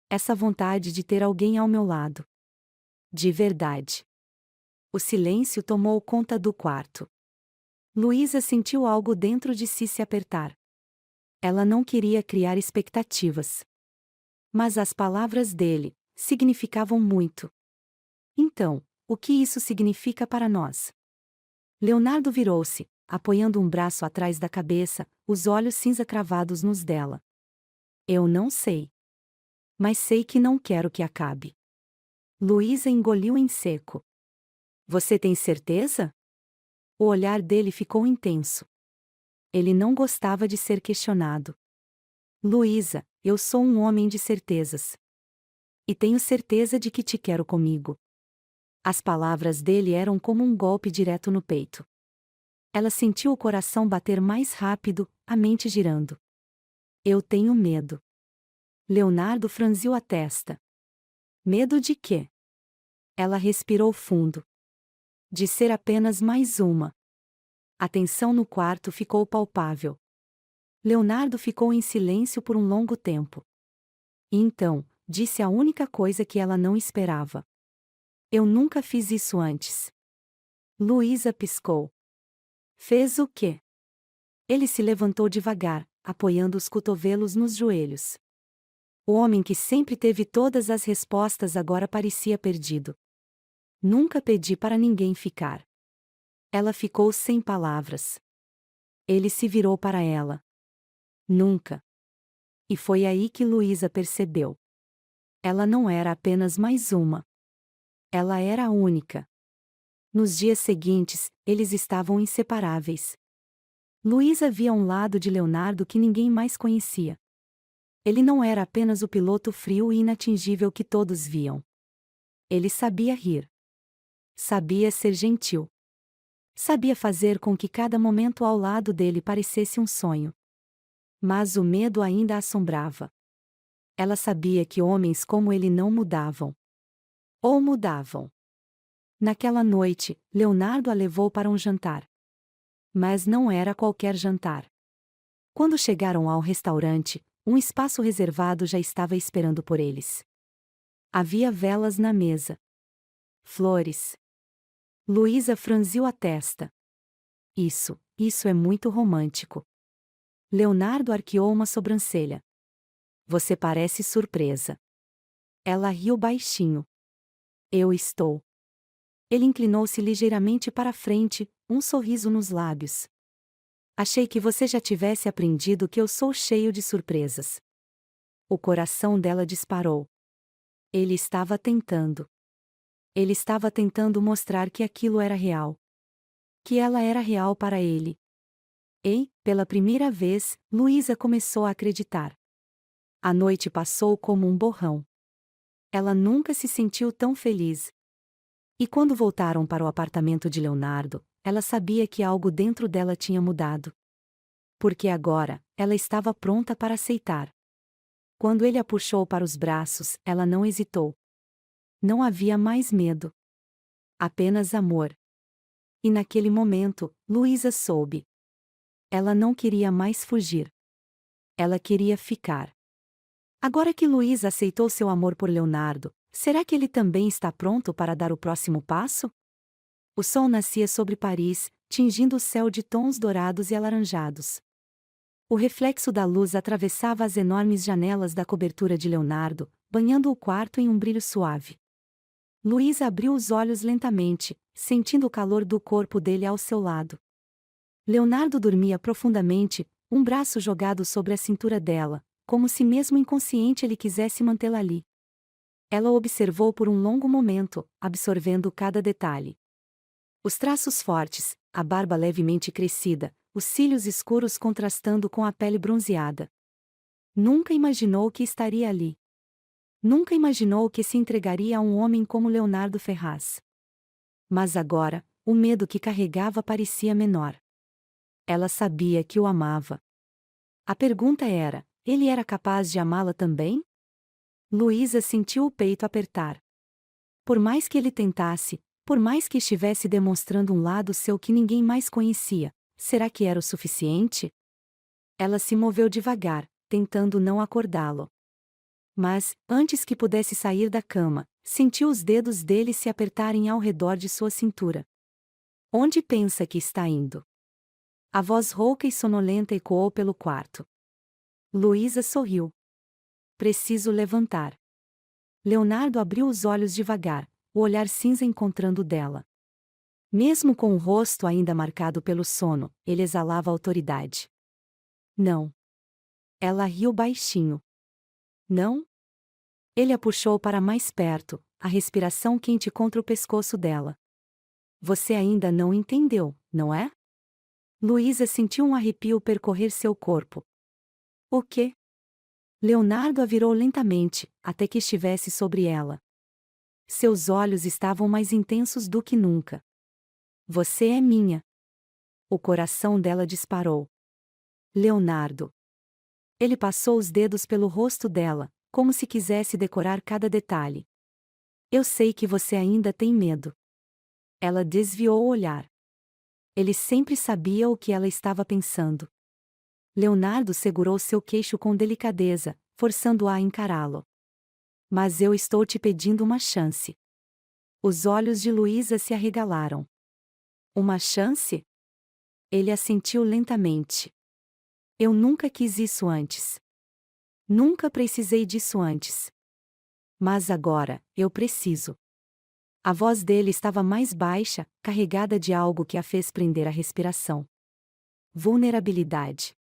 Essa vontade de ter alguém ao meu lado. De verdade. O silêncio tomou conta do quarto. Luísa sentiu algo dentro de si se apertar. Ela não queria criar expectativas. Mas as palavras dele significavam muito. Então, o que isso significa para nós? Leonardo virou-se, apoiando um braço atrás da cabeça, os olhos cinza cravados nos dela. Eu não sei. Mas sei que não quero que acabe. Luísa engoliu em seco. Você tem certeza? O olhar dele ficou intenso. Ele não gostava de ser questionado. Luísa, eu sou um homem de certezas. E tenho certeza de que te quero comigo. As palavras dele eram como um golpe direto no peito. Ela sentiu o coração bater mais rápido, a mente girando. Eu tenho medo. Leonardo franziu a testa. Medo de quê? Ela respirou fundo. De ser apenas mais uma. A tensão no quarto ficou palpável. Leonardo ficou em silêncio por um longo tempo. E então, disse a única coisa que ela não esperava. Eu nunca fiz isso antes. Luísa piscou. Fez o quê? Ele se levantou devagar, apoiando os cotovelos nos joelhos. O homem que sempre teve todas as respostas agora parecia perdido. Nunca pedi para ninguém ficar. Ela ficou sem palavras. Ele se virou para ela. Nunca. E foi aí que Luísa percebeu. Ela não era apenas mais uma. Ela era a única. Nos dias seguintes, eles estavam inseparáveis. Luísa via um lado de Leonardo que ninguém mais conhecia. Ele não era apenas o piloto frio e inatingível que todos viam. Ele sabia rir. Sabia ser gentil. Sabia fazer com que cada momento ao lado dele parecesse um sonho. Mas o medo ainda a assombrava. Ela sabia que homens como ele não mudavam. Ou mudavam. Naquela noite, Leonardo a levou para um jantar. Mas não era qualquer jantar. Quando chegaram ao restaurante, um espaço reservado já estava esperando por eles. Havia velas na mesa. Flores. Luísa franziu a testa. Isso é muito romântico. Leonardo arqueou uma sobrancelha. Você parece surpresa. Ela riu baixinho. Eu estou. Ele inclinou-se ligeiramente para frente, um sorriso nos lábios. Achei que você já tivesse aprendido que eu sou cheio de surpresas. O coração dela disparou. Ele estava tentando. Ele estava tentando mostrar que aquilo era real. Que ela era real para ele. E, pela primeira vez, Luísa começou a acreditar. A noite passou como um borrão. Ela nunca se sentiu tão feliz. E quando voltaram para o apartamento de Leonardo, ela sabia que algo dentro dela tinha mudado. Porque agora, ela estava pronta para aceitar. Quando ele a puxou para os braços, ela não hesitou. Não havia mais medo. Apenas amor. E naquele momento, Luísa soube. Ela não queria mais fugir. Ela queria ficar. Agora que Luísa aceitou seu amor por Leonardo, Será que ele também está pronto para dar o próximo passo? O sol nascia sobre Paris, tingindo o céu de tons dourados e alaranjados. O reflexo da luz atravessava as enormes janelas da cobertura de Leonardo, banhando o quarto em um brilho suave. Luísa abriu os olhos lentamente, sentindo o calor do corpo dele ao seu lado. Leonardo dormia profundamente, um braço jogado sobre a cintura dela, como se mesmo inconsciente ele quisesse mantê-la ali. Ela o observou por um longo momento, absorvendo cada detalhe. Os traços fortes, a barba levemente crescida, os cílios escuros contrastando com a pele bronzeada. Nunca imaginou que estaria ali. Nunca imaginou que se entregaria a um homem como Leonardo Ferraz. Mas agora, o medo que carregava parecia menor. Ela sabia que o amava. A pergunta era: ele era capaz de amá-la também? Luísa sentiu o peito apertar. Por mais que ele tentasse, por mais que estivesse demonstrando um lado seu que ninguém mais conhecia, será que era o suficiente? Ela se moveu devagar, tentando não acordá-lo. Mas, antes que pudesse sair da cama, sentiu os dedos dele se apertarem ao redor de sua cintura. Onde pensa que está indo? A voz rouca e sonolenta ecoou pelo quarto. Luísa sorriu. Preciso levantar. Leonardo abriu os olhos devagar, o olhar cinza encontrando o dela. Mesmo com o rosto ainda marcado pelo sono, ele exalava autoridade. Não. Ela riu baixinho. Não? Ele a puxou para mais perto, a respiração quente contra o pescoço dela. Você ainda não entendeu, não é? Luísa sentiu um arrepio percorrer seu corpo. O quê? Leonardo a virou lentamente, até que estivesse sobre ela. Seus olhos estavam mais intensos do que nunca. Você é minha. O coração dela disparou. Leonardo. Ele passou os dedos pelo rosto dela, como se quisesse decorar cada detalhe. Eu sei que você ainda tem medo. Ela desviou o olhar. Ele sempre sabia o que ela estava pensando. Leonardo segurou seu queixo com delicadeza, forçando-a a encará-lo. Mas eu estou te pedindo uma chance. Os olhos de Luísa se arregalaram. Uma chance? Ele assentiu lentamente. Eu nunca quis isso antes. Nunca precisei disso antes. Mas agora, eu preciso. A voz dele estava mais baixa, carregada de algo que a fez prender a respiração. Vulnerabilidade.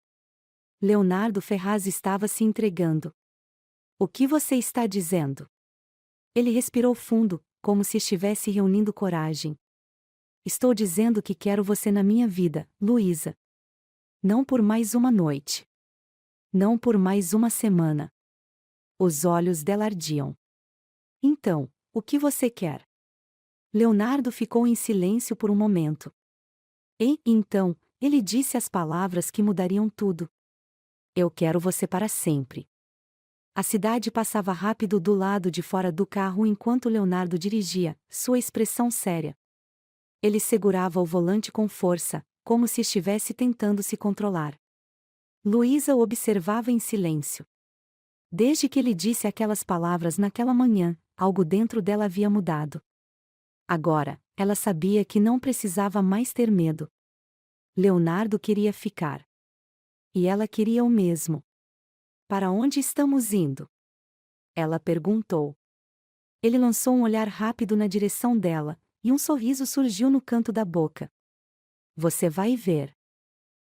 Leonardo Ferraz estava se entregando. O que você está dizendo? Ele respirou fundo, como se estivesse reunindo coragem. Estou dizendo que quero você na minha vida, Luísa. Não por mais uma noite. Não por mais uma semana. Os olhos dela ardiam. Então, o que você quer? Leonardo ficou em silêncio por um momento. E, então, ele disse as palavras que mudariam tudo. Eu quero você para sempre. A cidade passava rápido do lado de fora do carro enquanto Leonardo dirigia, sua expressão séria. Ele segurava o volante com força, como se estivesse tentando se controlar. Luísa o observava em silêncio. Desde que ele disse aquelas palavras naquela manhã, algo dentro dela havia mudado. Agora, ela sabia que não precisava mais ter medo. Leonardo queria ficar. E ela queria o mesmo. Para onde estamos indo? Ela perguntou. Ele lançou um olhar rápido na direção dela, e um sorriso surgiu no canto da boca. Você vai ver.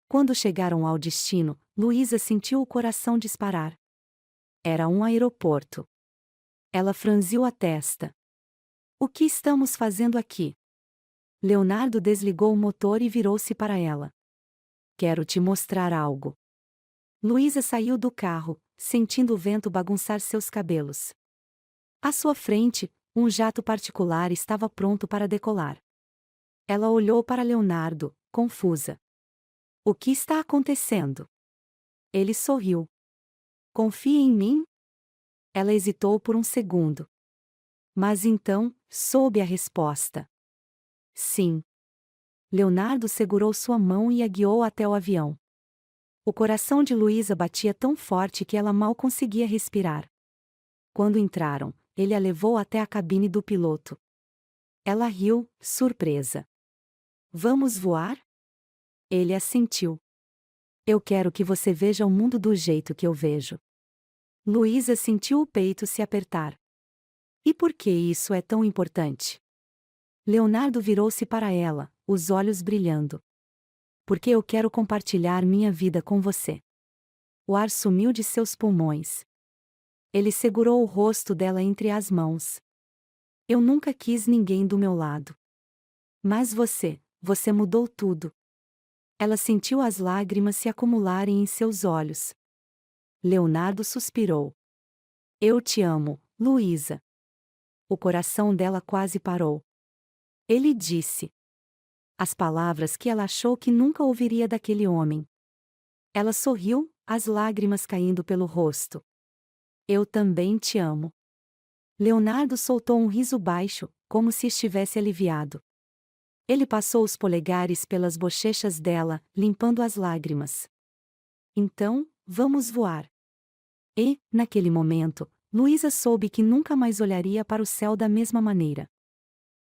Quando chegaram ao destino, Luísa sentiu o coração disparar. Era um aeroporto. Ela franziu a testa. O que estamos fazendo aqui? Leonardo desligou o motor e virou-se para ela. Quero te mostrar algo. Luísa saiu do carro, sentindo o vento bagunçar seus cabelos. À sua frente, um jato particular estava pronto para decolar. Ela olhou para Leonardo, confusa. O que está acontecendo? Ele sorriu. Confia em mim? Ela hesitou por um segundo. Mas então, soube a resposta. Sim. Leonardo segurou sua mão e a guiou até o avião. O coração de Luísa batia tão forte que ela mal conseguia respirar. Quando entraram, ele a levou até a cabine do piloto. Ela riu, surpresa. Vamos voar? Ele assentiu. Eu quero que você veja o mundo do jeito que eu vejo. Luísa sentiu o peito se apertar. E por que isso é tão importante? Leonardo virou-se para ela, os olhos brilhando. Porque eu quero compartilhar minha vida com você. O ar sumiu de seus pulmões. Ele segurou o rosto dela entre as mãos. Eu nunca quis ninguém do meu lado. Mas você mudou tudo. Ela sentiu as lágrimas se acumularem em seus olhos. Leonardo suspirou. Eu te amo, Luísa. O coração dela quase parou. Ele disse as palavras que ela achou que nunca ouviria daquele homem. Ela sorriu, as lágrimas caindo pelo rosto. Eu também te amo. Leonardo soltou um riso baixo, como se estivesse aliviado. Ele passou os polegares pelas bochechas dela, limpando as lágrimas. Então, vamos voar. E, naquele momento, Luísa soube que nunca mais olharia para o céu da mesma maneira.